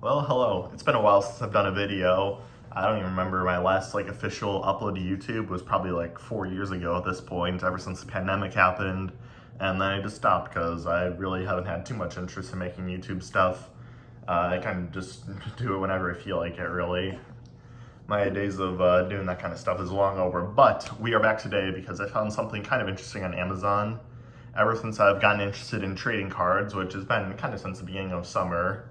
Well, hello. It's been a while since I've done a video. I don't even remember my last official upload to YouTube was probably 4 years ago at this point, ever since the pandemic happened. And then I just stopped because I really haven't had too much interest in making YouTube stuff. I kind of just do it whenever I feel like it, really. My days of doing that kind of stuff is long over, but we are back today because I found something kind of interesting on Amazon. Ever since I've gotten interested in trading cards, which has been kind of since the beginning of summer,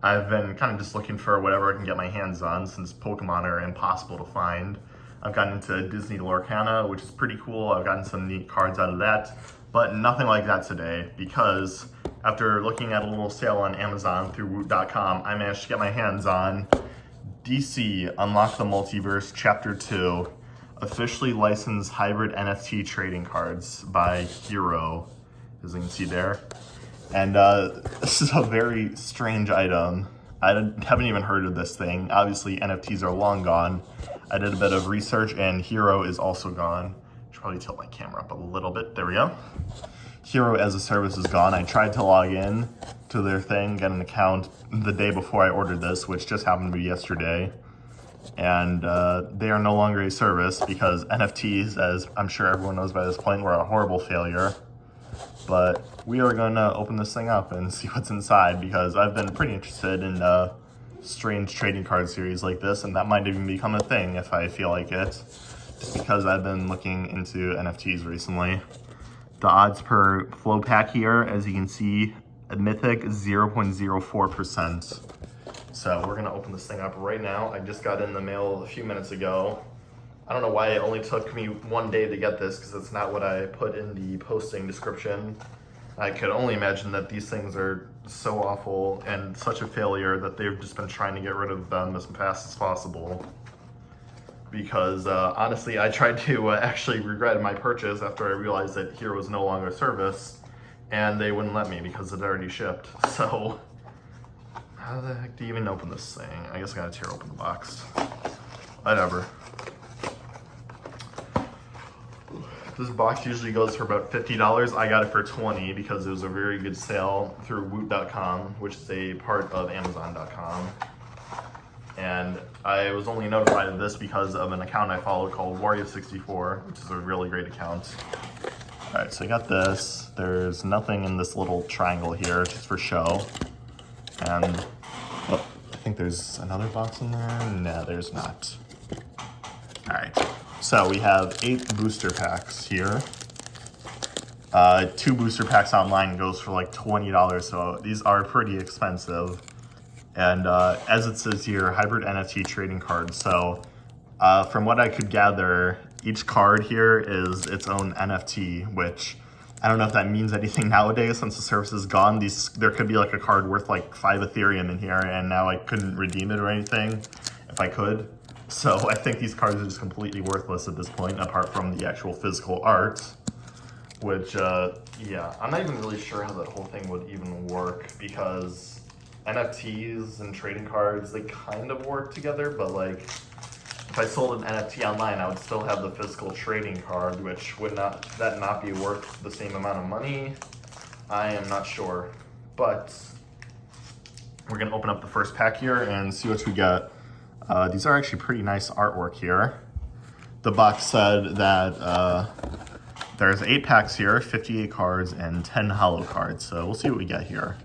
I've been kind of just looking for whatever I can get my hands on since Pokemon are impossible to find. I've gotten into Disney Lorcana, which is pretty cool. I've gotten some neat cards out of that, but nothing like that today because after looking at a little sale on Amazon through Woot.com, I managed to get my hands on DC Unlock the Multiverse Chapter 2 officially licensed hybrid NFT trading cards by Hero, as you can see there. And this is a very strange item. I haven't even heard of this thing. Obviously, NFTs are long gone. I did a bit of research and Hero is also gone. I should probably tilt my camera up a little bit. There we go. Hero as a service is gone. I tried to log in to their thing, get an account the day before I ordered this, which just happened to be yesterday. And they are no longer a service because NFTs, as I'm sure everyone knows by this point, were a horrible failure. But we are going to open this thing up and see what's inside because I've been pretty interested in strange trading card series like this, and that might even become a thing if I feel like it, just because I've been looking into NFTs recently. The odds per flow pack here, as you can see, a mythic 0.04%. So we're gonna open this thing up right now. I just got in the mail a few minutes ago. I don't know why it only took me 1 day to get this because it's not what I put in the posting description. I could only imagine that these things are so awful and such a failure that they've just been trying to get rid of them as fast as possible. Because honestly, I tried to actually regret my purchase after I realized that Hero was no longer a service, and they wouldn't let me because it already shipped. So how the heck do you even open this thing? I guess I gotta tear open the box. Whatever. This box usually goes for about $50. I got it for $20 because it was a very good sale through Woot.com, which is a part of Amazon.com. And I was only notified of this because of an account I follow called Wario64, which is a really great account. All right, so I got this. There's nothing in this little triangle here, just for show. And oh, I think there's another box in there. No, there's not. All right, so we have 8 booster packs here. 2 booster packs online goes for like $20, so these are pretty expensive. And as it says here, hybrid NFT trading cards. So from what I could gather, each card here is its own NFT, which I don't know if that means anything nowadays since the service is gone. There could be like a card worth like 5 Ethereum in here, and now I couldn't redeem it or anything if I could. So I think these cards are just completely worthless at this point, apart from the actual physical art, which, yeah, I'm not even really sure how that whole thing would even work because NFTs and trading cards, they kind of work together, but like if I sold an NFT online, I would still have the physical trading card, which would not be worth the same amount of money? I am not sure, but we're gonna open up the first pack here and see what we got. These are actually pretty nice artwork here. The box said that there's 8 packs here, 58 cards, and 10 holo cards, so we'll see what we get here.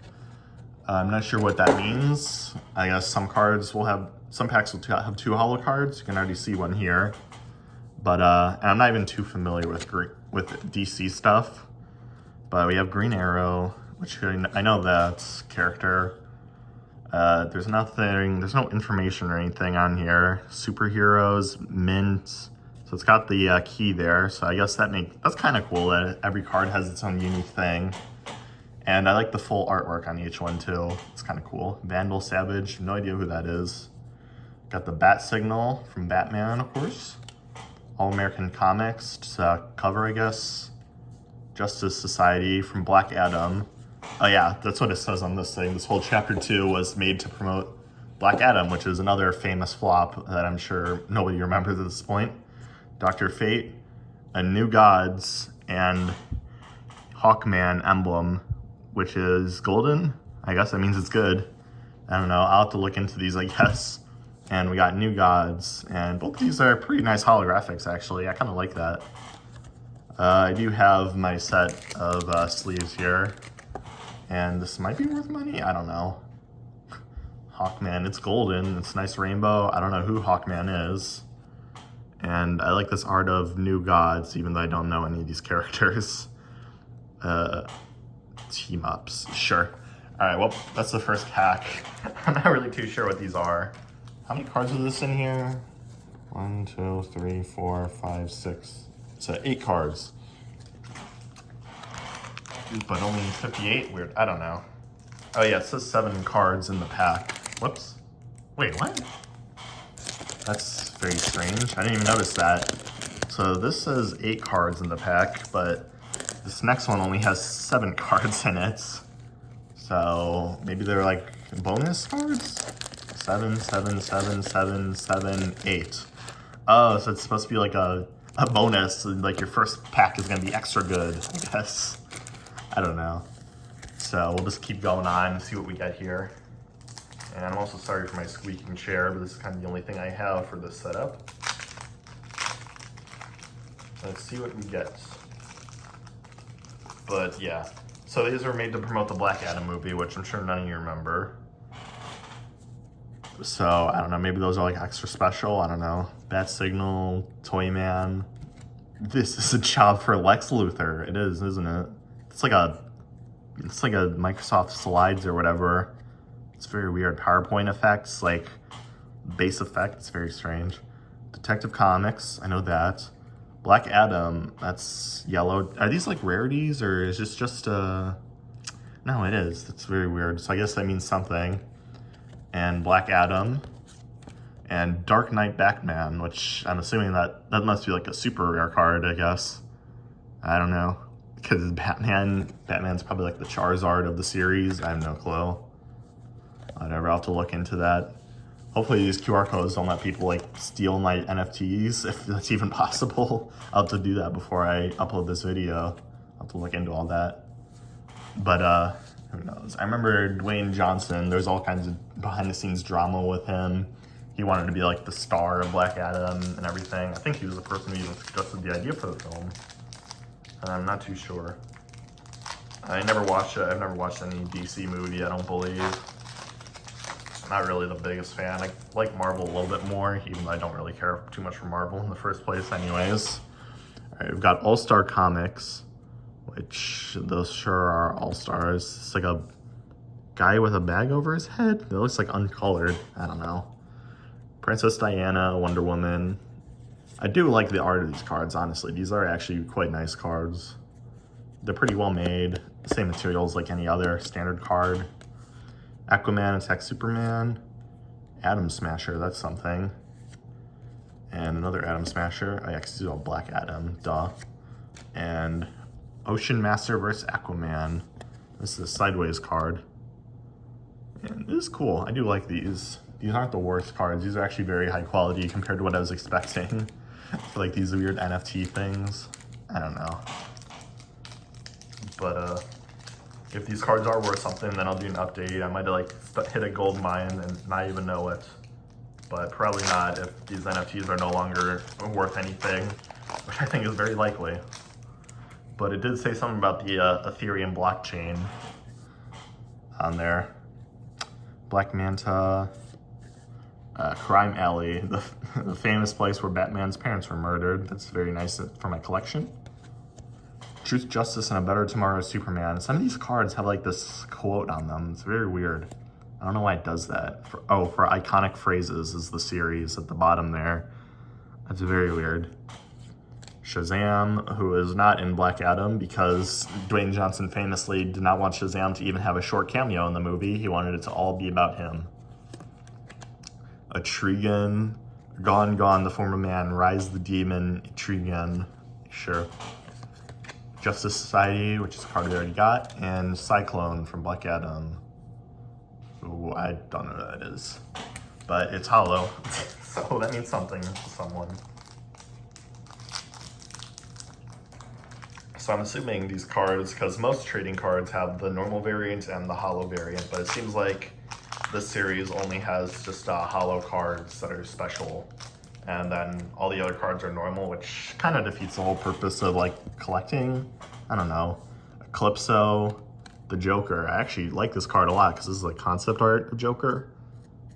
I'm not sure what that means. I guess some packs will have 2 holo cards. You can already see one here. But and I'm not even too familiar with DC stuff. But we have Green Arrow, which I know that character. There's no information or anything on here. Superheroes, mint. So it's got the key there. So I guess that's kind of cool that every card has its own unique thing. And I like the full artwork on each one too. It's kind of cool. Vandal Savage, no idea who that is. Got the bat signal from Batman, of course. All American Comics, just a cover, I guess. Justice Society from Black Adam. Oh yeah, that's what it says on this thing. This whole chapter 2 was made to promote Black Adam, which is another famous flop that I'm sure nobody remembers at this point. Dr. Fate, A New Gods, and Hawkman emblem, which is golden. I guess that means it's good. I don't know. I'll have to look into these, I guess. And we got New Gods, and both these are pretty nice holographics, actually. I kind of like that. I do have my set of sleeves here, and this might be worth money. I don't know. Hawkman, it's golden. It's nice rainbow. I don't know who Hawkman is. And I like this art of New Gods, even though I don't know any of these characters. Team ups, sure. All right, well, that's the first pack. I'm not really too sure what these are. How many cards is this in here? 1, 2, 3, 4, 5, 6. So 8 cards. But only 58? Weird, I don't know. Oh yeah, it says 7 cards in the pack. Whoops. Wait, what? That's very strange. I didn't even notice that. So this says 8 cards in the pack, but this next one only has 7 cards in it. So maybe they're like bonus cards? 7, 7, 7, 7, 7, 8. Oh, so it's supposed to be like a bonus. Like your first pack is gonna be extra good, I guess. I don't know. So we'll just keep going on and see what we get here. And I'm also sorry for my squeaking chair, but this is kind of the only thing I have for this setup. Let's see what we get. But yeah, so these were made to promote the Black Adam movie, which I'm sure none of you remember. So I don't know, maybe those are like extra special, I don't know. Bat Signal, Toyman. This is a job for Lex Luthor. It is, isn't it? It's like a Microsoft Slides or whatever. It's very weird. PowerPoint effects, like base effect. It's very strange. Detective Comics, I know that. Black Adam, that's yellow. Are these like rarities or is this just no, it is. It's very weird. So I guess that means something. And Black Adam and Dark Knight Batman, which I'm assuming that must be like a super rare card, I guess. I don't know. Because Batman's probably like the Charizard of the series. I have no clue. Whatever, I'll have to look into that. Hopefully these QR codes don't let people like steal my NFTs, if that's even possible. I'll have to do that before I upload this video. I'll have to look into all that. But who knows? I remember Dwayne Johnson, there's all kinds of behind the scenes drama with him. He wanted to be like the star of Black Adam and everything. I think he was the person who even suggested the idea for the film. I'm not too sure. I've never watched any DC movie, I don't believe. I'm not really the biggest fan. I like Marvel a little bit more, even though I don't really care too much for Marvel in the first place anyways. All right, we've got All-Star Comics, which those sure are All-Stars. It's like a guy with a bag over his head. It looks like uncolored, I don't know. Princess Diana, Wonder Woman. I do like the art of these cards, honestly. These are actually quite nice cards. They're pretty well made. Same materials like any other standard card. Aquaman attacks Superman. Atom Smasher, that's something. And another Atom Smasher. I actually do a Black Adam, duh. And Ocean Master vs. Aquaman. This is a sideways card. And this is cool. I do like these. These aren't the worst cards. These are actually very high quality compared to what I was expecting. For like these weird NFT things. I don't know. But if these cards are worth something, then I'll do an update. I might like hit a gold mine and not even know it. But probably not if these NFTs are no longer worth anything, which I think is very likely. But it did say something about the Ethereum blockchain on there. Black Manta, Crime Alley, the famous place where Batman's parents were murdered. That's very nice for my collection. Truth, Justice, and a Better Tomorrow, Superman. Some of these cards have like this quote on them. It's very weird. I don't know why it does that. For Iconic Phrases is the series at the bottom there. That's very weird. Shazam, who is not in Black Adam because Dwayne Johnson famously did not want Shazam to even have a short cameo in the movie. He wanted it to all be about him. Etrigan, Gone Gone, the Former Man, Rise the Demon, Etrigan, sure. Justice Society, which is a card we already got, and Cyclone from Black Adam. Ooh, I don't know what that is, but it's hollow, so that means something to someone. So I'm assuming these cards, because most trading cards have the normal variant and the hollow variant, but it seems like this series only has just holo cards that are special, and then all the other cards are normal, which kind of defeats the whole purpose of like collecting. I don't know. Eclipso, the Joker. I actually like this card a lot because this is like concept art of Joker.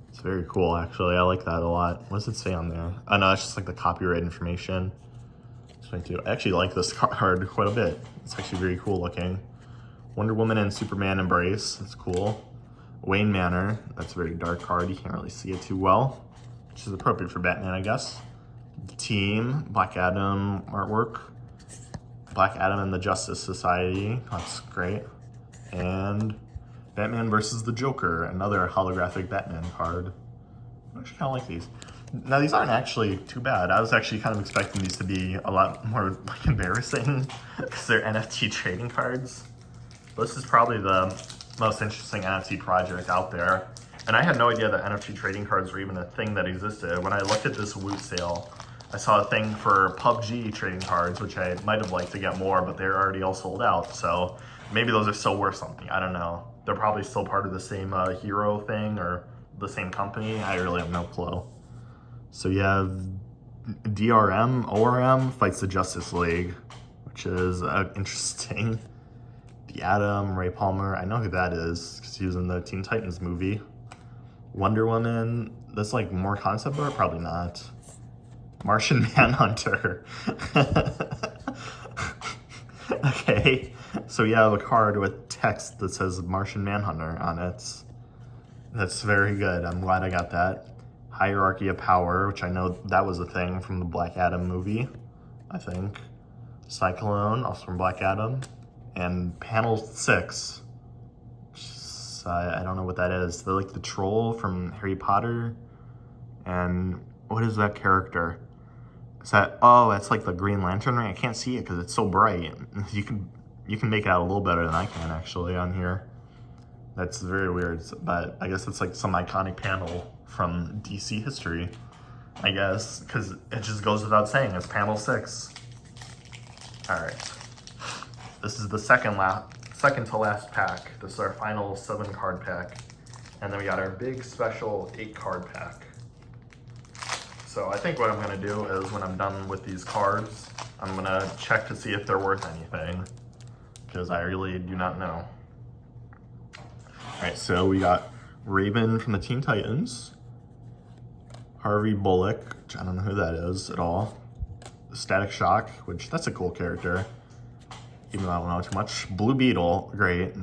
It's very cool, actually. I like that a lot. What does it say on there? Oh no, it's just like the copyright information. I actually like this card quite a bit. It's actually very cool looking. Wonder Woman and Superman embrace. That's cool. Wayne Manor. That's a very dark card. You can't really see it too well, which is appropriate for Batman, I guess. Team. Black Adam artwork. Black Adam and the Justice Society. That's great. And Batman versus the Joker. Another holographic Batman card. I actually kind of like these. Now, these aren't actually too bad. I was actually kind of expecting these to be a lot more like embarrassing because they're NFT trading cards. But this is probably the most interesting NFT project out there. And I had no idea that NFT trading cards were even a thing that existed. When I looked at this Woot sale, I saw a thing for PUBG trading cards, which I might have liked to get more, but they're already all sold out. So maybe those are still worth something. I don't know. They're probably still part of the same hero thing or the same company. I really have no clue. So you have DRM, ORM fights the Justice League, which is interesting. The Atom, Ray Palmer, I know who that is because he was in the Teen Titans movie. Wonder Woman, that's like more concept art? Probably not. Martian Manhunter. Okay, so you have a card with text that says Martian Manhunter on it. That's very good. I'm glad I got that. Hierarchy of Power, which I know that was a thing from the Black Adam movie, I think. Cyclone, also from Black Adam. And Panel 6. I don't know what that is. They're like the troll from Harry Potter. And what is that character? Is that, oh, that's like the Green Lantern ring. I can't see it because it's so bright. You can make it out a little better than I can actually on here. That's very weird, but I guess it's like some iconic panel from DC history, I guess, because it just goes without saying, it's panel 6. All right, this is the second to last pack. This is our final 7-card pack, and then we got our big special 8-card pack. So I think what I'm gonna do is when I'm done with these cards, I'm gonna check to see if they're worth anything, because I really do not know. All right, so we got Raven from the Teen Titans, Harvey Bullock, which I don't know who that is at all, Static Shock, which that's a cool character, even though I don't know too much. Blue Beetle, great.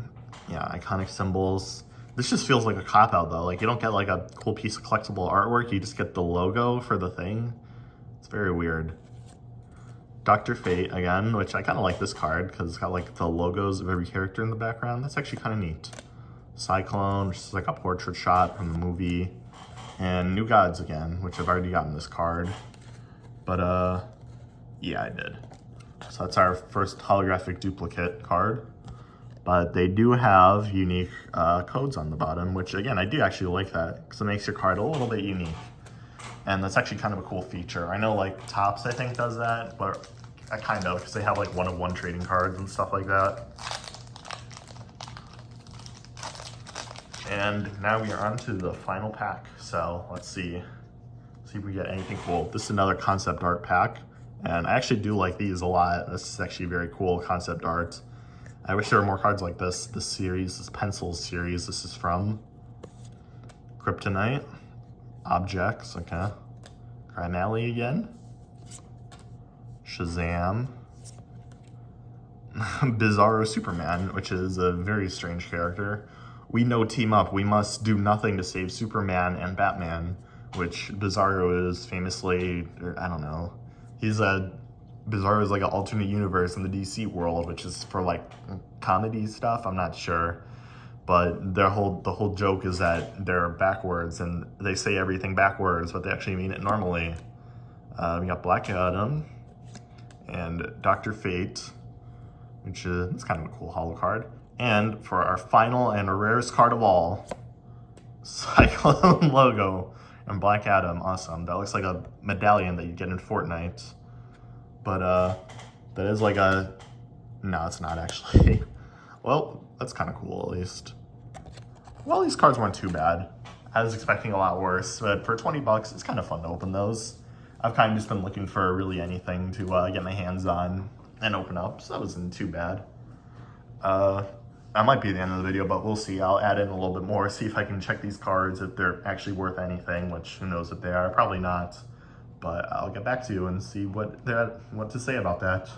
Yeah, iconic symbols. This just feels like a cop-out though. Like you don't get like a cool piece of collectible artwork, you just get the logo for the thing. It's very weird. Dr. Fate again, which I kind of like this card because it's got like the logos of every character in the background. That's actually kind of neat. Cyclone, which is like a portrait shot from the movie. And New Gods again, which I've already gotten this card. But yeah, I did. So that's our first holographic duplicate card. But they do have unique codes on the bottom, which again, I do actually like that because it makes your card a little bit unique. And that's actually kind of a cool feature. I know like Topps, I think, does that, but I kind of, because they have like one-of-one trading cards and stuff like that. And now we are on to the final pack. So let's see if we get anything cool. This is another concept art pack. And I actually do like these a lot. This is actually very cool concept art. I wish there were more cards like this series, this Pencils series. This is from Kryptonite, Objects, okay. Crime Alley again. Shazam. Bizarro Superman, which is a very strange character. We know team up, we must do nothing to save Superman and Batman, which Bizarro is famously, or I don't know. Bizarro is like an alternate universe in the DC world, which is for like comedy stuff, I'm not sure. But the whole joke is that they're backwards and they say everything backwards, but they actually mean it normally. We got Black Adam and Dr. Fate, which is it's kind of a cool holo card. And for our final and rarest card of all, Cyclone logo and Black Adam. Awesome. That looks like a medallion that you get in Fortnite. But that is like a, no, it's not actually. Well, that's kind of cool at least. Well, these cards weren't too bad. I was expecting a lot worse, but for 20 bucks, it's kind of fun to open those. I've kind of just been looking for really anything to get my hands on and open up, so that wasn't too bad. That might be the end of the video, but we'll see. I'll add in a little bit more, see if I can check these cards, if they're actually worth anything, which who knows if they are, probably not. But I'll get back to you and see what to say about that.